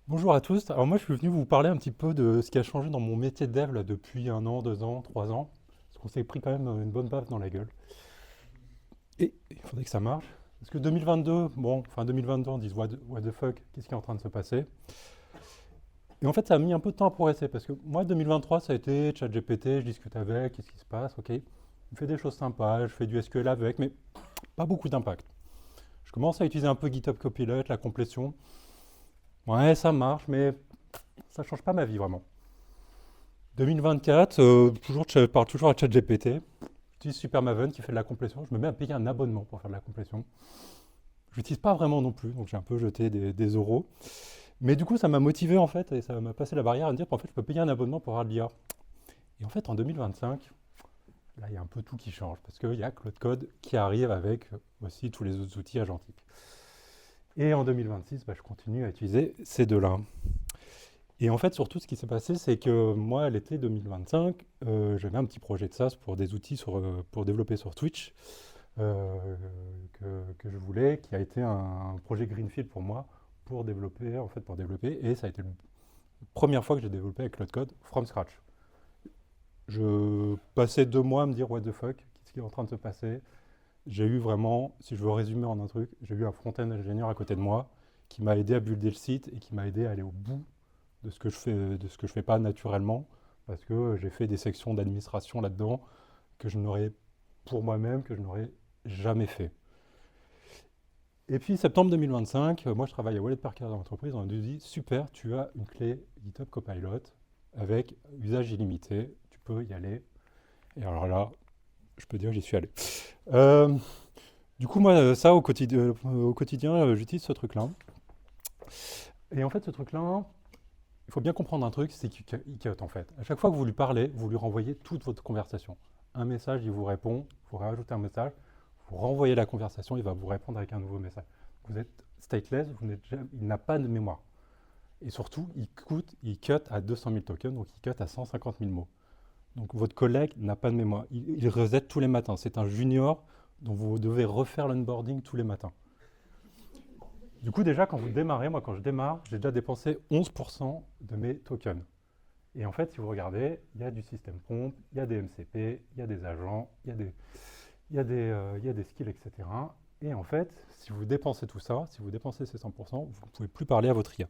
Bonjour à tous. Alors moi, je suis venu vous parler un petit peu de ce qui a changé dans mon métier de dev là, depuis 1 an, 2 ans, 3 ans. Parce qu'on s'est pris quand même une bonne baffe dans la gueule. Et il faudrait que ça marche. Parce que 2022, bon, enfin 2022, on dit what the fuck, qu'est-ce qui est en train de se passer? Et en fait, ça a mis un peu de temps à progresser. Parce que moi, 2023, ça a été ChatGPT, je discute avec, qu'est-ce qui se passe, ok. Je fais des choses sympas, je fais du SQL avec, mais pas beaucoup d'impact. Je commence à utiliser un peu GitHub Copilot, la complétion. Ouais, ça marche, mais ça change pas ma vie vraiment. 2024, je parle toujours à ChatGPT. J'utilise Supermaven qui fait de la complétion. Je me mets à payer un abonnement pour faire de la complétion. Je l'utilise pas vraiment non plus, donc j'ai un peu jeté des euros. Mais du coup, ça m'a motivé en fait, et ça m'a passé la barrière à me dire qu'en fait, je peux payer un abonnement pour avoir de l'IA. Et en fait, en 2025, là, il y a un peu tout qui change, parce qu'il y a Claude Code qui arrive avec aussi tous les autres outils agentiques. Et en 2026, je continue à utiliser ces deux-là. Et en fait, surtout, ce qui s'est passé, c'est que moi, à l'été 2025, j'avais un petit projet de SaaS pour des outils pour développer sur Twitch que je voulais, qui a été un projet Greenfield pour moi, pour développer. Et ça a été la première fois que j'ai développé avec Cloud Code from scratch. Je passais 2 mois à me dire what the fuck, qu'est-ce qui est en train de se passer. J'ai eu vraiment, si je veux résumer en un truc, j'ai eu un front-end ingénieur à côté de moi qui m'a aidé à builder le site et qui m'a aidé à aller au bout de ce que je fais pas naturellement, parce que j'ai fait des sections d'administration là-dedans que je n'aurais, pour moi-même, que je n'aurais jamais fait. Et puis, septembre 2025, moi je travaille à Wallet Parker dans l'entreprise, on m'a dit, super, tu as une clé GitHub Copilot avec usage illimité, tu peux y aller. Et alors là, je peux dire que j'y suis allé. Euh, du coup, moi, ça, au quotidien, j'utilise ce truc-là. Et en fait, ce truc-là, il faut bien comprendre un truc, c'est qu'il cut en fait. À chaque fois que vous lui parlez, vous lui renvoyez toute votre conversation. Un message, il vous répond, vous rajoutez un message, vous renvoyez la conversation, il va vous répondre avec un nouveau message. Vous êtes stateless, il n'a pas de mémoire. Et surtout, il cut à 200 000 tokens, donc il cut à 150 000 mots. Donc votre collègue n'a pas de mémoire. Il reset tous les matins. C'est un junior dont vous devez refaire l'onboarding tous les matins. Du coup, déjà, quand vous démarrez, moi, quand je démarre, j'ai déjà dépensé 11% de mes tokens. Et en fait, si vous regardez, il y a du système prompt, il y a des MCP, il y a des agents, il y a des skills, etc. Et en fait, si vous dépensez tout ça, si vous dépensez ces 100%, vous ne pouvez plus parler à votre IA.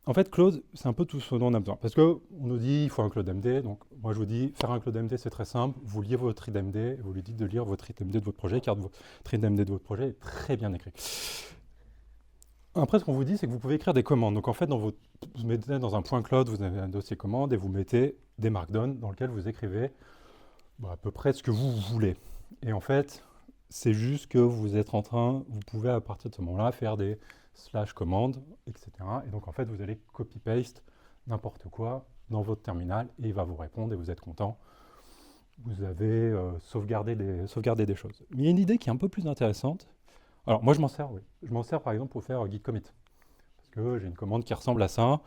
En fait, Claude, c'est un peu tout ce dont on a besoin. Parce qu'on nous dit il faut un Claude MD. Donc, moi, je vous dis, faire un Claude MD, c'est très simple. Vous liez votre IDMD et vous lui dites de lire votre IDMD de votre projet, car votre IDMD de votre projet est très bien écrit. Après, ce qu'on vous dit, c'est que vous pouvez écrire des commandes. Donc, en fait, vous mettez dans un point Claude, vous avez un dossier commande et vous mettez des markdown dans lequel vous écrivez à peu près ce que vous voulez. Et en fait, c'est juste que vous pouvez à partir de ce moment-là faire des slash commandes, etc. Et donc en fait, vous allez copy-paste n'importe quoi dans votre terminal et il va vous répondre et vous êtes content. Vous avez sauvegardé des choses. Mais il y a une idée qui est un peu plus intéressante. Alors moi je m'en sers, oui. Je m'en sers par exemple pour faire git commit. Parce que j'ai une commande qui ressemble à ça,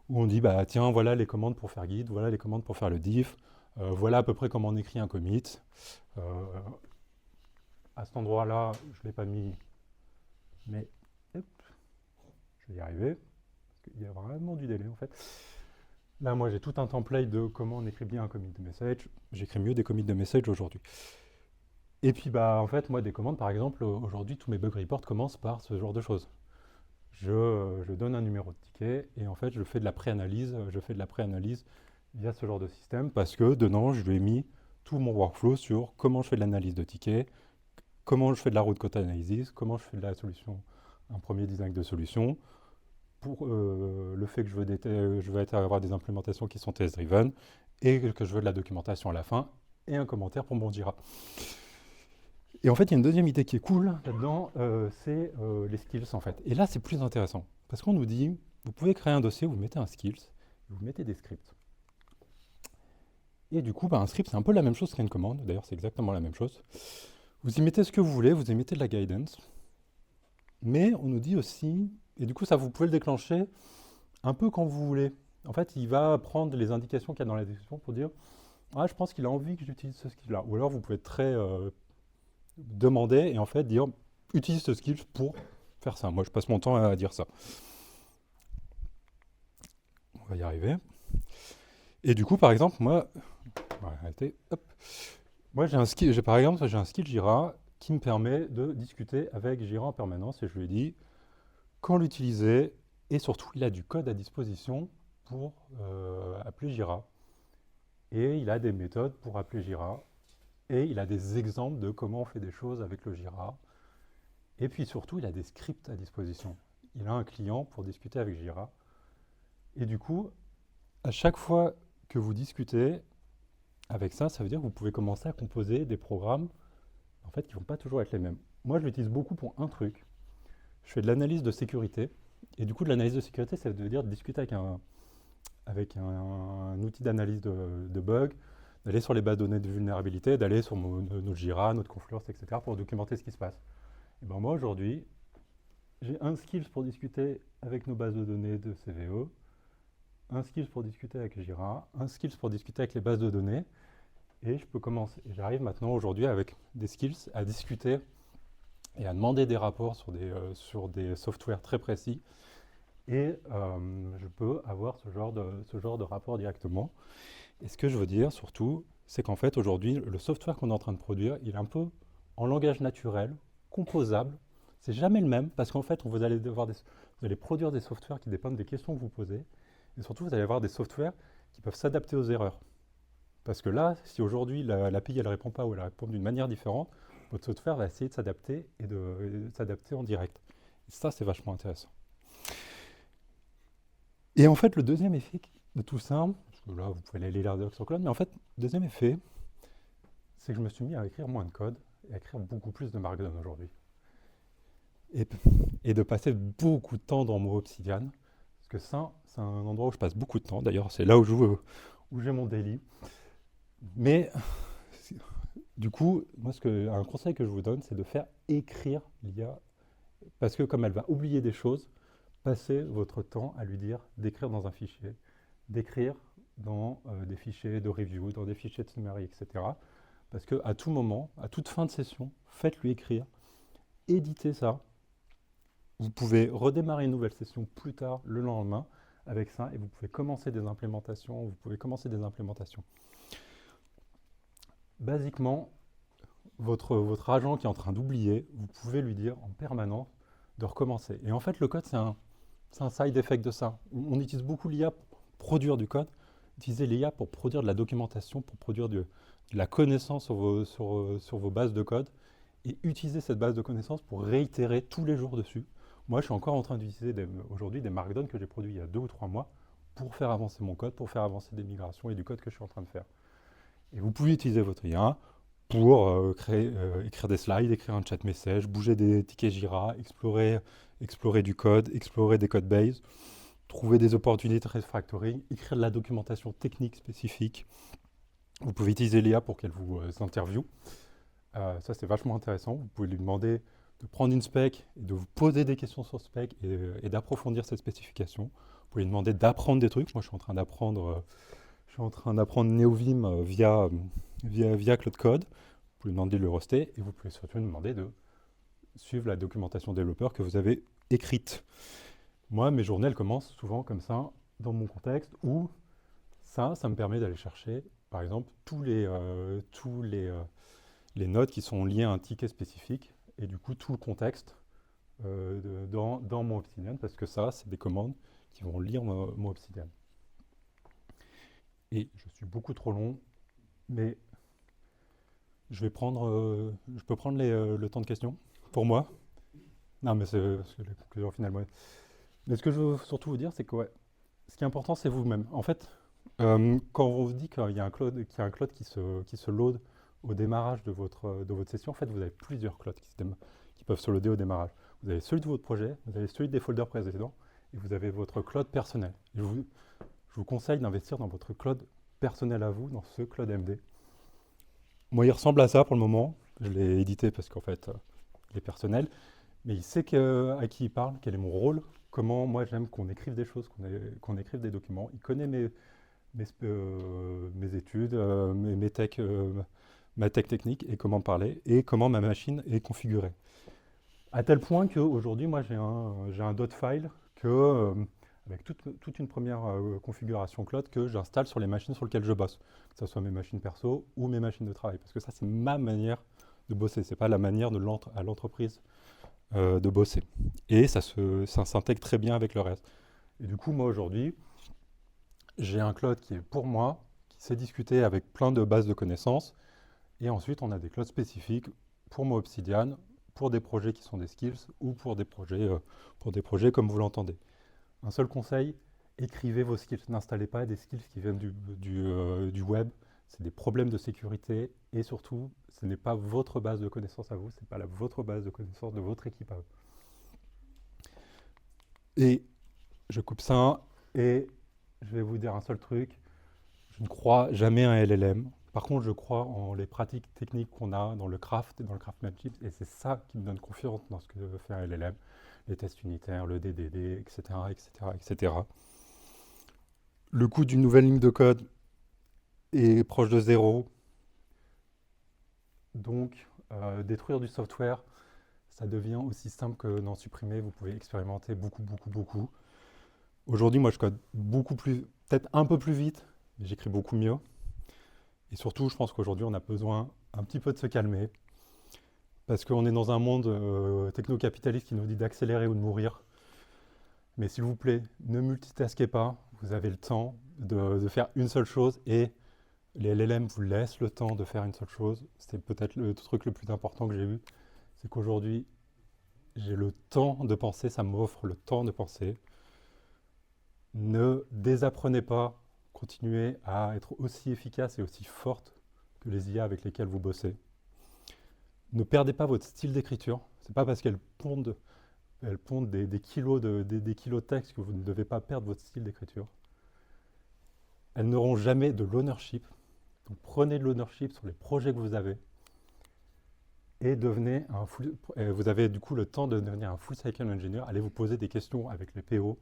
où on dit, tiens, voilà les commandes pour faire git, voilà les commandes pour faire le diff, voilà à peu près comment on écrit un commit. Euh, à cet endroit-là, je ne l'ai pas mis, mais hop, je vais y arriver. Parce qu'il y a vraiment du délai en fait. Là, moi, j'ai tout un template de comment on écrit bien un commit de message. J'écris mieux des commits de message aujourd'hui. Et puis, en fait, moi, des commandes, par exemple, aujourd'hui, tous mes bug reports commencent par ce genre de choses. Je donne un numéro de ticket et en fait, je fais de la préanalyse. Je fais de la préanalyse via ce genre de système parce que dedans, je lui ai mis tout mon workflow sur comment je fais de l'analyse de tickets, comment je fais de la root code analysis, comment je fais de la solution, un premier design de solution, pour le fait que je veux avoir des implémentations qui sont test-driven et que je veux de la documentation à la fin et un commentaire pour mon Jira. Et en fait, il y a une deuxième idée qui est cool là-dedans, c'est les skills en fait. Et là, c'est plus intéressant parce qu'on nous dit, vous pouvez créer un dossier, vous mettez un skills, vous mettez des scripts. Et du coup, un script, c'est un peu la même chose qu'une commande. D'ailleurs, c'est exactement la même chose. Vous y mettez ce que vous voulez, vous y mettez de la guidance. Mais on nous dit aussi, et du coup, ça, vous pouvez le déclencher un peu quand vous voulez. En fait, il va prendre les indications qu'il y a dans la description pour dire, ah, je pense qu'il a envie que j'utilise ce skill-là. Ou alors, vous pouvez être très demander et en fait dire utilise ce skill pour faire ça. Moi, je passe mon temps à dire ça. On va y arriver. Et du coup, par exemple, moi, on va arrêter, hop. Moi, par exemple, j'ai un skill Jira qui me permet de discuter avec Jira en permanence et je lui dis quand l'utiliser et surtout, il a du code à disposition pour appeler Jira. Et il a des méthodes pour appeler Jira. Et il a des exemples de comment on fait des choses avec le Jira. Et puis surtout, il a des scripts à disposition. Il a un client pour discuter avec Jira. Et du coup, à chaque fois que vous discutez avec ça, ça veut dire que vous pouvez commencer à composer des programmes en fait, qui ne vont pas toujours être les mêmes. Moi, je l'utilise beaucoup pour un truc. Je fais de l'analyse de sécurité. Et du coup, de l'analyse de sécurité, ça veut dire de discuter avec un outil d'analyse de bugs, d'aller sur les bases de données de vulnérabilité, d'aller sur notre Jira, notre Confluence, etc. pour documenter ce qui se passe. Et ben moi, aujourd'hui, j'ai un skills pour discuter avec nos bases de données de CVE, un skills pour discuter avec Jira, un skills pour discuter avec les bases de données, et je peux commencer. J'arrive maintenant aujourd'hui avec des skills à discuter et à demander des rapports sur des softwares très précis, et je peux avoir ce genre de rapport directement. Et ce que je veux dire surtout, c'est qu'en fait aujourd'hui, le software qu'on est en train de produire, il est un peu en langage naturel, composable. C'est jamais le même parce qu'en fait, vous allez produire des softwares qui dépendent des questions que vous posez. Et surtout, vous allez avoir des softwares qui peuvent s'adapter aux erreurs. Parce que là, si aujourd'hui l'API elle répond pas ou elle répond d'une manière différente, votre software va essayer de s'adapter et de s'adapter en direct. Et ça, c'est vachement intéressant. Et en fait, le deuxième effet de tout ça, parce que là, vous pouvez aller lire des docs sur Cloud, mais en fait, le deuxième effet, c'est que je me suis mis à écrire moins de code et à écrire beaucoup plus de Markdown aujourd'hui. Et de passer beaucoup de temps dans mon Obsidian, parce que ça, c'est un endroit où je passe beaucoup de temps. D'ailleurs, c'est là où j'ai mon daily. Mais du coup, moi, un conseil que je vous donne, c'est de faire écrire l'IA, parce que comme elle va oublier des choses, passez votre temps à lui dire d'écrire dans un fichier, d'écrire dans des fichiers de review, dans des fichiers de summary, etc. Parce qu'à tout moment, à toute fin de session, faites-lui écrire, éditez ça. Vous pouvez redémarrer une nouvelle session plus tard, le lendemain, avec ça, et vous pouvez commencer des implémentations. Basiquement, votre agent qui est en train d'oublier, vous pouvez lui dire en permanence de recommencer. Et en fait, le code, c'est un side effect de ça. On utilise beaucoup l'IA pour produire du code. Utilisez l'IA pour produire de la documentation, pour produire de la connaissance sur vos bases de code. Et utilisez cette base de connaissances pour réitérer tous les jours dessus. Moi, je suis encore en train d'utiliser aujourd'hui des Markdown que j'ai produits il y a 2 ou 3 mois pour faire avancer mon code, pour faire avancer des migrations et du code que je suis en train de faire. Et vous pouvez utiliser votre IA pour écrire des slides, écrire un chat message, bouger des tickets Jira, explorer du code, explorer des code bases, trouver des opportunités de refactoring, écrire de la documentation technique spécifique. Vous pouvez utiliser l'IA pour qu'elle vous interviewe. Ça, c'est vachement intéressant. Vous pouvez lui demander de prendre une spec et de vous poser des questions sur spec et d'approfondir cette spécification. Vous pouvez lui demander d'apprendre des trucs. Moi, je suis en train d'apprendre NeoVim via Cloud Code. Vous pouvez lui demander de le roster et vous pouvez surtout lui demander de suivre la documentation développeur que vous avez écrite. Moi, mes journées, elles commencent souvent comme ça, dans mon contexte, où ça me permet d'aller chercher, par exemple, tous les nodes qui sont liés à un ticket spécifique, et du coup, tout le contexte dans mon Obsidian, parce que ça, c'est des commandes qui vont lire mon Obsidian. Et je suis beaucoup trop long, mais je peux prendre le temps de questions pour moi. Non, mais c'est les conclusions finales. Ouais. Mais ce que je veux surtout vous dire, c'est que ce qui est important, c'est vous-même. En fait, quand on vous dit qu'il y a un cloud qui se load au démarrage de votre session, en fait, vous avez plusieurs clouds qui peuvent se loader au démarrage. Vous avez celui de votre projet, vous avez celui des folders précédents, et vous avez votre cloud personnel. Et je vous conseille d'investir dans votre cloud personnel à vous, dans ce cloud MD. Moi, il ressemble à ça pour le moment. Je l'ai édité parce qu'en fait, il est personnel. Mais il sait à qui il parle, quel est mon rôle, comment moi j'aime qu'on écrive des choses, qu'on écrive des documents. Il connaît mes études, mes tech, ma tech technique et comment parler et comment ma machine est configurée. À tel point qu'aujourd'hui, moi, j'ai un dot file avec toute une première configuration cloud que j'installe sur les machines sur lesquelles je bosse, que ce soit mes machines perso ou mes machines de travail, parce que ça, c'est ma manière de bosser, c'est pas la manière à l'entreprise de bosser. Et ça s'intègre très bien avec le reste. Et du coup, moi, aujourd'hui, j'ai un cloud qui est pour moi, qui sait discuter avec plein de bases de connaissances, et ensuite, on a des clouds spécifiques pour moi Obsidian, pour des projets qui sont des skills ou pour des projets comme vous l'entendez. Un seul conseil, écrivez vos skills. N'installez pas des skills qui viennent du web. C'est des problèmes de sécurité et surtout, ce n'est pas votre base de connaissances à vous, ce n'est pas votre base de connaissances de votre équipe à vous. Et je coupe ça et je vais vous dire un seul truc. Je ne crois jamais à un LLM. Par contre, je crois en les pratiques techniques qu'on a dans le craft et dans le craftsmanship, et c'est ça qui me donne confiance dans ce que fait un LLM, les tests unitaires, le DDD, etc., etc., etc. Le coût d'une nouvelle ligne de code est proche de zéro, donc détruire du software, ça devient aussi simple que d'en supprimer. Vous pouvez expérimenter beaucoup, beaucoup, beaucoup. Aujourd'hui, moi, je code beaucoup plus, peut-être un peu plus vite, mais j'écris beaucoup mieux. Et surtout, je pense qu'aujourd'hui, on a besoin un petit peu de se calmer, parce qu'on est dans un monde techno-capitaliste qui nous dit d'accélérer ou de mourir. Mais s'il vous plaît, ne multitaskez pas, vous avez le temps de faire une seule chose, et les LLM vous laissent le temps de faire une seule chose. C'est peut-être le truc le plus important que j'ai eu, c'est qu'aujourd'hui, j'ai le temps de penser, ça m'offre le temps de penser. Ne désapprenez pas, continuez à être aussi efficace et aussi forte que les IA avec lesquelles vous bossez. Ne perdez pas votre style d'écriture. C'est pas parce qu'elles pondent des kilos des kilos de texte que vous ne devez pas perdre votre style d'écriture. Elles n'auront jamais de l'ownership. Donc prenez de l'ownership sur les projets que vous avez et vous avez du coup le temps de devenir un full cycle engineer. Allez vous poser des questions avec les PO,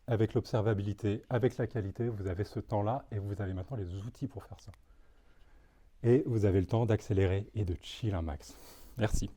avec l'observabilité, avec la qualité. Vous avez ce temps-là et vous avez maintenant les outils pour faire ça. Et vous avez le temps d'accélérer et de chill un max. Merci.